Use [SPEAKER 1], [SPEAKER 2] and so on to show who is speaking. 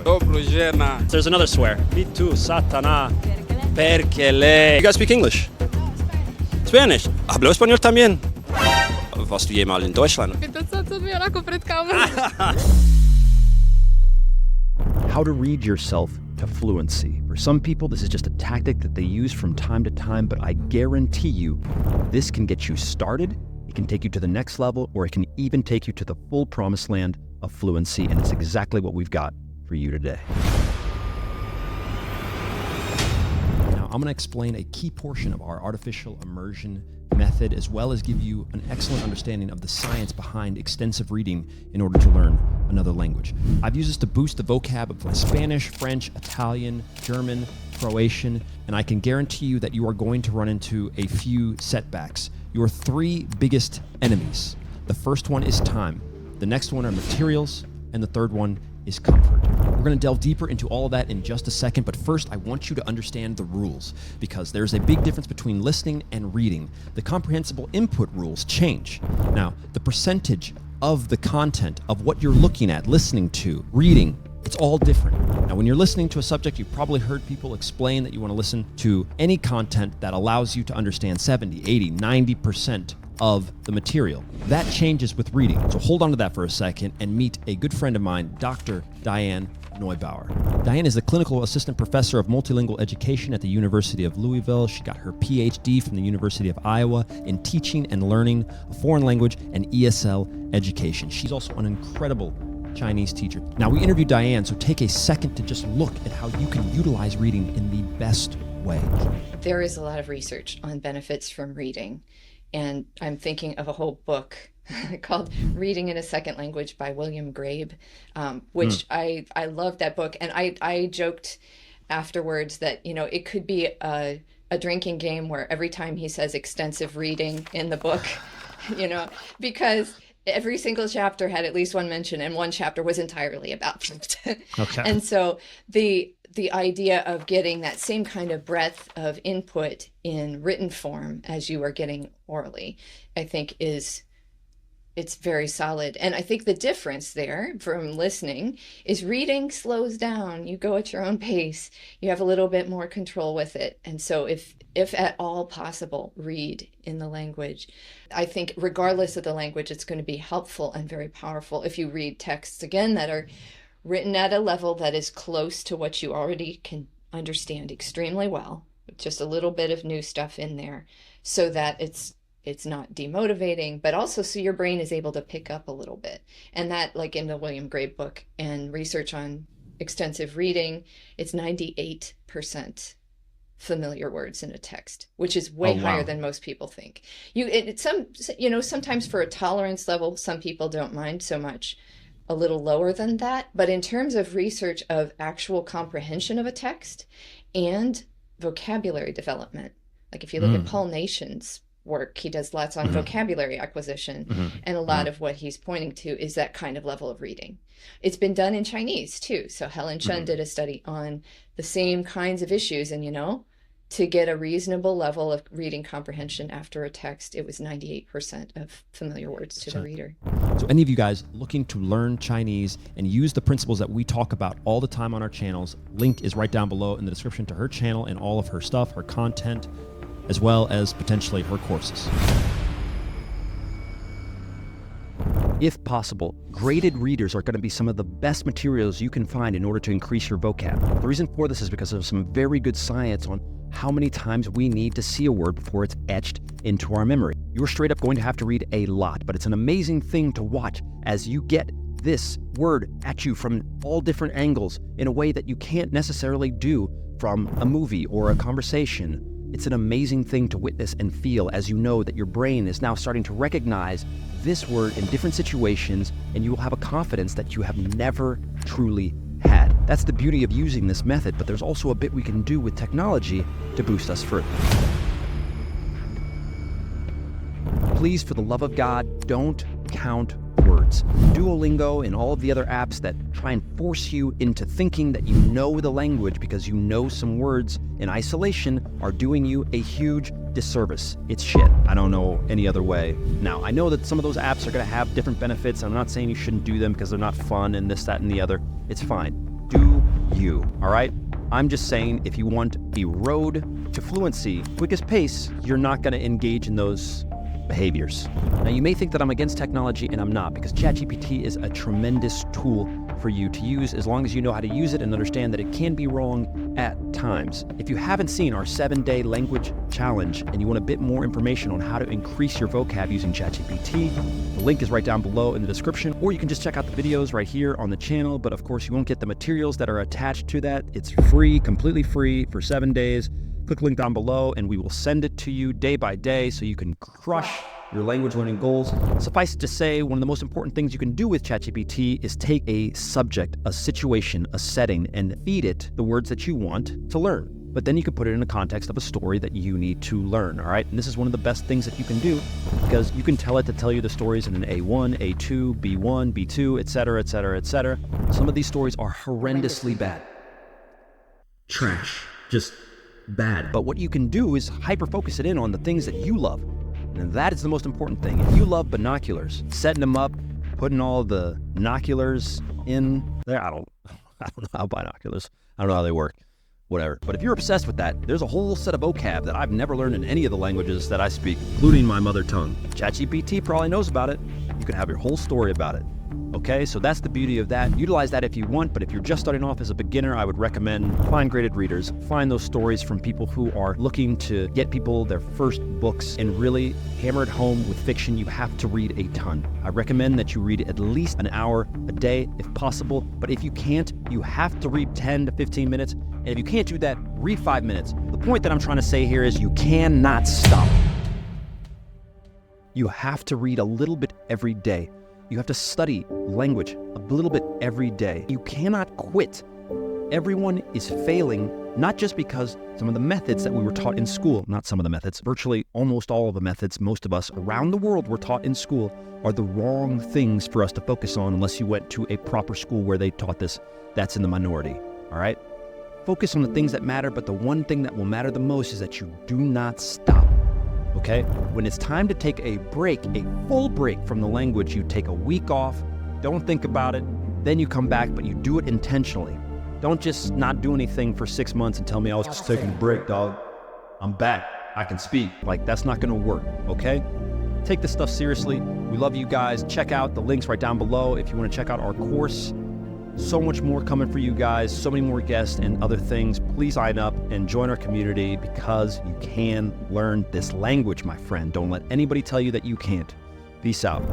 [SPEAKER 1] There's another swear. Pitu, satana, perkele. You guys speak English? Spanish? Hablo español también. Warst du jemals in Deutschland?
[SPEAKER 2] How to read yourself to fluency. For some people, this is just a tactic that they use from time to time, but I guarantee you, this can get you started, it can take you to the next level, or it can even take you to the full promised land of fluency, and it's exactly what we've got for you today. Now, I'm going to explain a key portion of our artificial immersion method, as well as give you an excellent understanding of the science behind extensive reading in order to learn another language. I've used this to boost the vocab of Spanish, French, Italian, German, Croatian, and I can guarantee you that you are going to run into a few setbacks. Your three biggest enemies. The first one is time, the next one are materials, and the third one is comfort. We're going to delve deeper into all of that in just a second, but first I want you to understand the rules, because there's a big difference between listening and reading. The comprehensible input rules change. Now, the percentage of the content of what you're looking at, listening to, reading, it's all different. Now, when you're listening to a subject, you've probably heard people explain that you want to listen to any content that allows you to understand 70, 80, 90% of the material. That changes with reading. So hold on to that for a second and meet a good friend of mine, Dr. Diane Neubauer. Diane is the clinical assistant professor of multilingual education at the University of Louisville. She got her PhD from the University of Iowa in teaching and learning a foreign language and ESL education. She's also an incredible Chinese teacher. Now, we interviewed Diane, so take a second to just look at how you can utilize reading in the best way.
[SPEAKER 3] There is a lot of research on benefits from reading. And I'm thinking of a whole book called Reading in a Second Language by William Grabe, which I loved that book. And I joked afterwards that, you know, it could be a drinking game where every time he says extensive reading in the book, you know, because every single chapter had at least one mention, and one chapter was entirely about it.
[SPEAKER 2] Okay.
[SPEAKER 3] And so the idea of getting that same kind of breadth of input in written form as you are getting orally, I think it's very solid. And I think the difference there from listening is reading slows down. You go at your own pace. You have a little bit more control with it. And so if at all possible, read in the language. I think regardless of the language, it's going to be helpful and very powerful if you read texts, again, that are written at a level that is close to what you already can understand extremely well, with just a little bit of new stuff in there, so that it's not demotivating, but also so your brain is able to pick up a little bit. And that, like in the William Grabe book and research on extensive reading, it's 98% familiar words in a text, which is way higher than most people think. Sometimes for a tolerance level, some people don't mind so much a little lower than that. But in terms of research of actual comprehension of a text and vocabulary development, like if you look at Paul Nation's work, he does lots on vocabulary acquisition, and a lot of what he's pointing to is that kind of level of reading. It's been done in Chinese too. So Helen Chen did a study on the same kinds of issues, and to get a reasonable level of reading comprehension after a text, it was 98% of familiar words to the reader.
[SPEAKER 2] So any of you guys looking to learn Chinese and use the principles that we talk about all the time on our channels, link is right down below in the description to her channel and all of her stuff, her content, as well as potentially her courses. If possible, graded readers are going to be some of the best materials you can find in order to increase your vocab. The reason for this is because of some very good science on how many times we need to see a word before it's etched into our memory. You're straight up going to have to read a lot, but it's an amazing thing to watch as you get this word at you from all different angles in a way that you can't necessarily do from a movie or a conversation. It's an amazing thing to witness and feel as you know that your brain is now starting to recognize this word in different situations, and you will have a confidence that you have never truly had. That's the beauty of using this method, but there's also a bit we can do with technology to boost us further. Please, for the love of God, don't count words. Duolingo and all of the other apps that try and force you into thinking that you know the language because you know some words in isolation are doing you a huge disservice. It's shit. I don't know any other way. Now, I know that some of those apps are going to have different benefits. I'm not saying you shouldn't do them because they're not fun and this, that, and the other. It's fine. Do you, all right? I'm just saying, if you want a road to fluency, quickest pace, you're not going to engage in those behaviors. Now, you may think that I'm against technology, and I'm not, because ChatGPT is a tremendous tool for you to use as long as you know how to use it and understand that it can be wrong at times. If you haven't seen our 7-day language challenge and you want a bit more information on how to increase your vocab using ChatGPT, the link is right down below in the description, or you can just check out the videos right here on the channel. But of course, you won't get the materials that are attached to that. It's free, completely free for 7 days. Click the link down below and we will send it to you day by day so you can crush your language learning goals. Suffice it to say, one of the most important things you can do with ChatGPT is take a subject, a situation, a setting, and feed it the words that you want to learn. But then you can put it in the context of a story that you need to learn, all right? And this is one of the best things that you can do, because you can tell it to tell you the stories in an A1, A2, B1, B2, etc., etc., etc. Some of these stories are horrendously bad. Trash. Just bad. But what you can do is hyper-focus it in on the things that you love. And that is the most important thing. If you love binoculars, setting them up, putting all the binoculars in there, I don't know how binoculars, I don't know how they work, whatever. But if you're obsessed with that, there's a whole set of vocab that I've never learned in any of the languages that I speak, including my mother tongue. ChatGPT probably knows about it. You can have your whole story about it. Okay, so that's the beauty of that. Utilize that if you want, but if you're just starting off as a beginner, I would recommend find graded readers. Find those stories from people who are looking to get people their first books and really hammer it home with fiction. You have to read a ton. I recommend that you read at least an hour a day if possible, but if you can't, you have to read 10 to 15 minutes. And if you can't do that, read 5 minutes. The point that I'm trying to say here is you cannot stop. You have to read a little bit every day. You have to study language a little bit every day. You cannot quit. Everyone is failing, not just because some of the methods that we were taught in school, not some of the methods, virtually almost all of the methods most of us around the world were taught in school are the wrong things for us to focus on unless you went to a proper school where they taught this. That's in the minority, all right? Focus on the things that matter, but the one thing that will matter the most is that you do not stop. Okay? When it's time to take a break, a full break from the language, you take a week off, don't think about it, then you come back, but you do it intentionally. Don't just not do anything for 6 months and tell me I was just taking a break, dog. I'm back. I can speak. Like, that's not gonna work, okay? Take this stuff seriously. We love you guys. Check out the links right down below if you wanna check out our course. So much more coming for you guys, so many more guests and other things. Please sign up and join our community because you can learn this language, my friend. Don't let anybody tell you that you can't. Peace out.